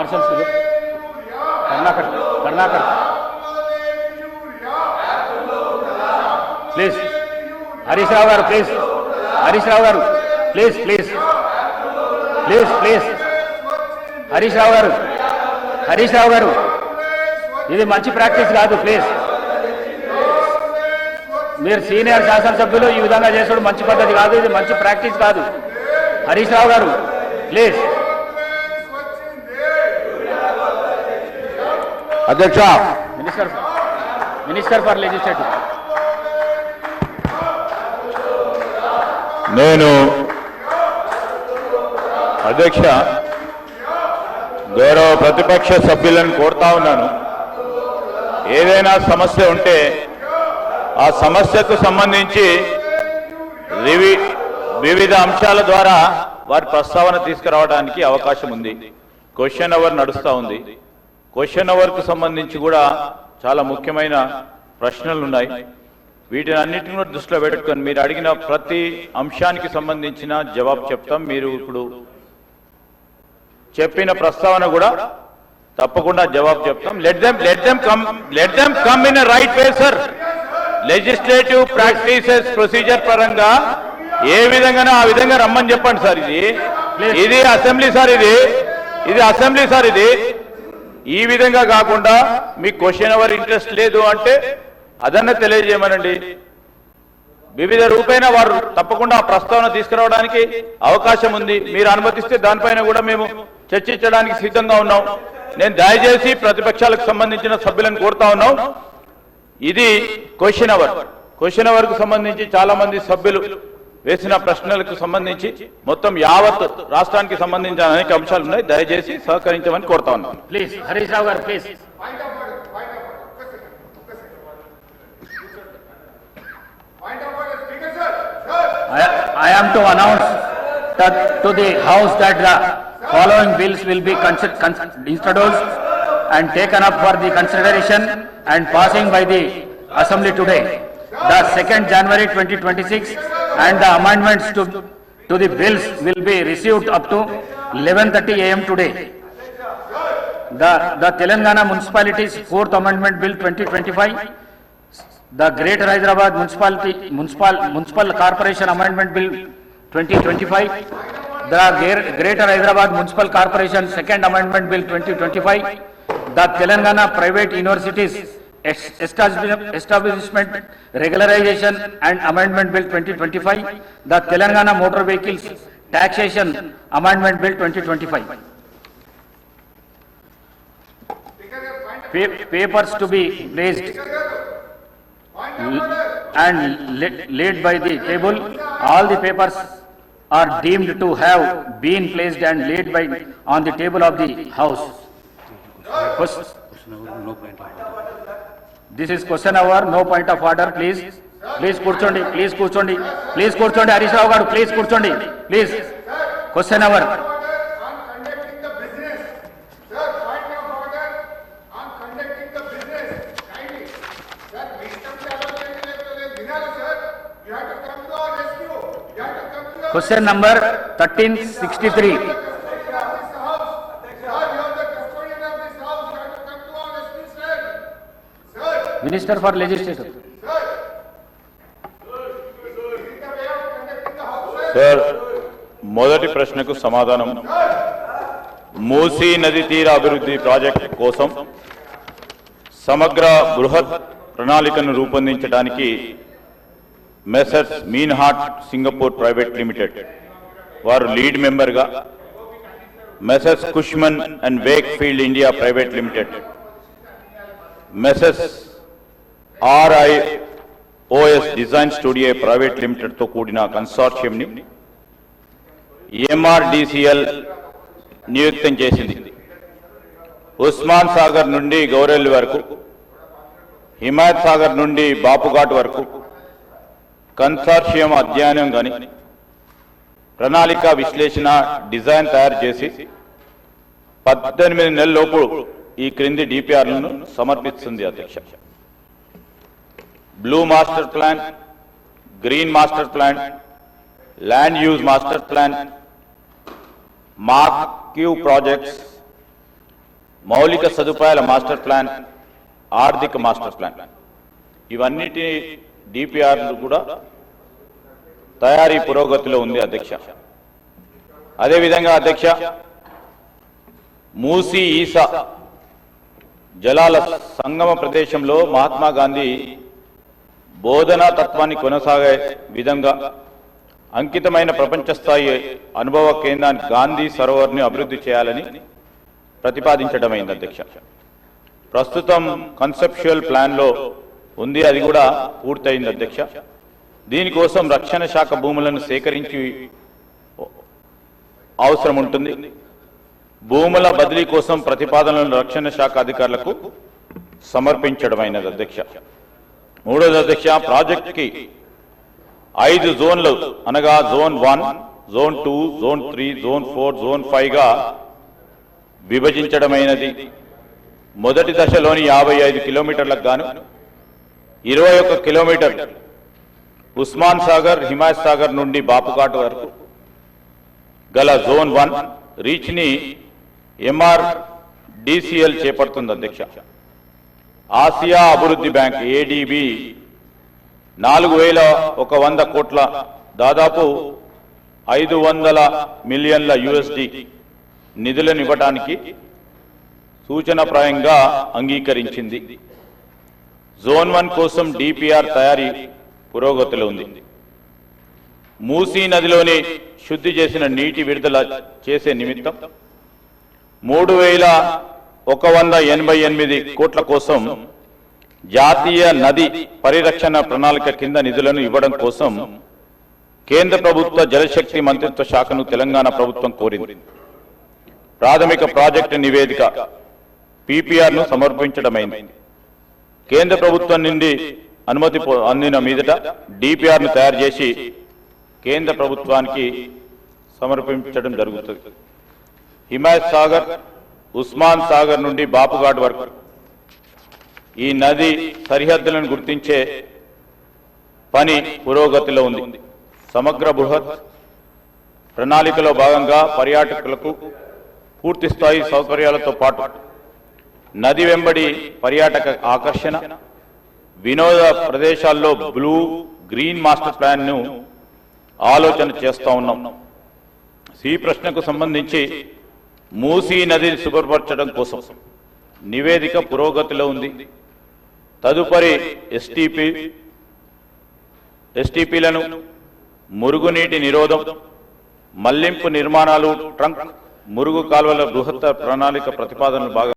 Marshals Karnakar please Harish Rao గారు please Harish Rao గారు please please please please Harish Rao గారు ఇది మంచి ప్రాక్టీస్ కాదు ప్లీజ్ మీరు సీనియర్ శాసనసభ్యులు ఈ విధంగా చేసుకోవడం మంచి పద్ధతి కాదు ఇది మంచి ప్రాక్టీస్ కాదు హరీష్ రావు గారు ప్లీజ్ అధ్యక్ష మినిస్టర్ ఫర్ లెజిస్లేటివ్ నేను అధ్యక్ష గౌరవ ప్రతిపక్ష సభ్యులను కోరుతా ఉన్నాను ఏదైనా సమస్య ఉంటే ఆ సమస్యకు సంబంధించి వివిధ అంశాల ద్వారా వారి ప్రస్తావన తీసుకురావడానికి అవకాశం ఉంది క్వశ్చన్ అవర్ నడుస్తూ ఉంది క్వశ్చన్ అవర్కు సంబంధించి కూడా చాలా ముఖ్యమైన ప్రశ్నలు ఉన్నాయి వీటిని అన్నింటినీ దృష్టిలో పెట్టుకొని మీరు అడిగిన ప్రతి అంశానికి సంబంధించిన జవాబు చెప్తాం మీరు ఇప్పుడు చెప్పిన ప్రస్తావన కూడా తప్పకుండా జవాబు చెప్తాం let them come in right way sir legislative practices procedure పరంగా ఏ విధంగానో ఆ విధంగా రమ్మని చెప్పండి సార్ ఇది అసెంబ్లీ సార్ ఇది అసెంబ్లీ సార్ ఇది ఈ విధంగా కాకుండా మీకు క్వశ్చన్ అవర్ ఇంట్రెస్ట్ లేదు అంటే అదన్నా తెలియజేయమనండి వివిధ రూపేణ వారు తప్పకుండా ఆ ప్రస్తావన తీసుకురావడానికి అవకాశం ఉంది మీరు అనుమతిస్తే దానిపైన కూడా మేము చర్చించడానికి సిద్ధంగా ఉన్నాం నేను దయచేసి ప్రతిపక్షాలకు సంబంధించిన సభ్యులను కోరుతా ఉన్నాం ఇది క్వశ్చన్ అవర్ కు సంబంధించి చాలా మంది సభ్యులు వేసిన ప్రశ్నలకు సంబంధించి మొత్తం యావత్ రాష్ట్రానికి సంబంధించిన అనేక అంశాలు ఉన్నాయి దయచేసి సహకరించమని కోరుతా ఉన్నాం ప్లీజ్ హరీష్ రావు గారు please I am to announce that to the House that the following bills will be introduced and taken up for the consideration and passing by the Assembly today. The 2nd January 2026 and the amendments to the bills will be received up to 11:30 a.m. today. The Telangana Municipalities 4th Amendment Bill 2025, the Greater Hyderabad Municipal Corporation Amendment Bill 2025, the Greater Hyderabad Municipal Corporation 2nd Amendment Bill 2025, the Telangana Private Universities Establishment Regularization and Amendment Bill 2025, the Telangana Motor Vehicles Taxation Amendment Bill 2025. Papers to be placed and laid by the table. All the papers are deemed to have been placed and laid by on the table of the House. This is question hour, no point of order, please. Please కూర్చోండి హరీష్ రావు గారు please కూర్చోండి please question hour Question number 1363. Minister for Legislature. Sir మొదటి ప్రశ్నకు సమాధానం మూసీ నది తీర అభివృద్ధి project కోసం సమగ్ర బృహత్ ప్రణాళికను రూపొందించడానికి messrs Meinhardt Singapore private limited వారు లీడ్ మెంబర్గా, messrs Cushman and Wakefield India private limited, messrs RIOS design studio private లిమిటెడ్తో కూడిన కన్సార్షియంని MRDCL నియుక్తం చేసింది. ఉస్మాన్ సాగర్ నుండి గౌరెల్లి వరకు, హిమాయత్ సాగర్ నుండి బాపుఘాట్ వరకు కన్సార్షియం అధ్యయనం కానీ ప్రణాళిక విశ్లేషణ డిజైన్ తయారు చేసి 18 నెలల్లోపు ఈ క్రింది డిపిఆర్లను సమర్పిస్తుంది అధ్యక్ష. Blue master plan, green master plan, land use master plan, mark Q projects, మౌలిక సదుపాయాల మాస్టర్ ప్లాన్, ఆర్థిక మాస్టర్ ప్లాన్, ఇవన్నిటి డిపిఆర్లు కూడా తయారీ పురోగతిలో ఉంది అధ్యక్ష. అదేవిధంగా అధ్యక్ష, మూసీ ఈసా జలాల సంగమ ప్రదేశంలో మహాత్మా గాంధీ బోధనా తత్వాన్ని కొనసాగే విధంగా అంకితమైన ప్రపంచ స్థాయి అనుభవ కేంద్రాన్ని గాంధీ సరోవర్ని అభివృద్ధి చేయాలని ప్రతిపాదించడమైంది అధ్యక్ష. ప్రస్తుతం కన్సెప్చువల్ ప్లాన్లో ఉంది, అది కూడా పూర్తయింది అధ్యక్ష. దీనికోసం రక్షణ శాఖ భూములను సేకరించి అవసరం ఉంటుంది. భూముల బదిలీ కోసం ప్రతిపాదనలను రక్షణ శాఖ అధికారులకు సమర్పించడమైనది అధ్యక్ష. మూడోది అధ్యక్ష, ప్రాజెక్టుకి 5 జోన్లు అనగా zone 1, zone 2, zone 3, zone 4, zone 5గా విభజించడమైనది. మొదటి దశలోని 55 కిలోమీటర్లకు గాను 21 కిలోమీటర్ ఉస్మాన్ సాగర్, హిమాయత్ సాగర్ నుండి బాపుఘాట్ వరకు గల జోన్ 1 రీచ్ ని MRDCL చేపడుతుంది అధ్యక్ష. ఆసియా అభివృద్ధి బ్యాంక్ ADB 4100 కోట్ల దాదాపు 500 మిలియన్ల USD నిధులను ఇవ్వడానికి సూచనప్రాయంగా అంగీకరించింది. జోన్ 1 కోసం DPR తయారీ పురోగతిలో ఉంది. మూసీ నదిలోని శుద్ధి చేసిన నీటి విడుదల చేసే నిమిత్తం 3188 కోట్ల కోసం జాతీయ నది పరిరక్షణ ప్రణాళిక కింద నిధులను ఇవ్వడం కోసం కేంద్ర ప్రభుత్వ జలశక్తి మంత్రిత్వ శాఖను తెలంగాణ ప్రభుత్వం కోరింది. ప్రాథమిక ప్రాజెక్టు నివేదిక PPR ను సమర్పించడమైంది. కేంద్ర ప్రభుత్వం నుండి అనుమతి అందిన మీదట DPR ను తయారు చేసి కేంద్ర ప్రభుత్వానికి సమర్పించడం జరుగుతుంది. హిమాయత్ సాగర్, ఉస్మాన్ సాగర్ నుండి బాపుఘాట్ వరకు ఈ నది సరిహద్దులను గుర్తించే పని పురోగతిలో ఉంది. సమగ్ర బృహత్ ప్రణాళికలో భాగంగా పర్యాటకులకు పూర్తి స్థాయి సౌకర్యాలతో పాటు నది వెంబడి పర్యాటక ఆకర్షణ, వినోద ప్రదేశాల్లో బ్లూ గ్రీన్ మాస్టర్ ప్లాన్ ను ఆలోచన చేస్తా ఉన్నాం. ఈ ప్రశ్నకు సంబంధించి మూసీ నదిని శుభ్రపరచడం కోసం నివేదిక పురోగతిలో ఉంది. తదుపరి STPలను మురుగునీటి నిరోధం, మళ్లింపు నిర్మాణాలు, ట్రంక్ మురుగు కాలువల బృహత్తర ప్రణాళిక ప్రతిపాదనలు బాగా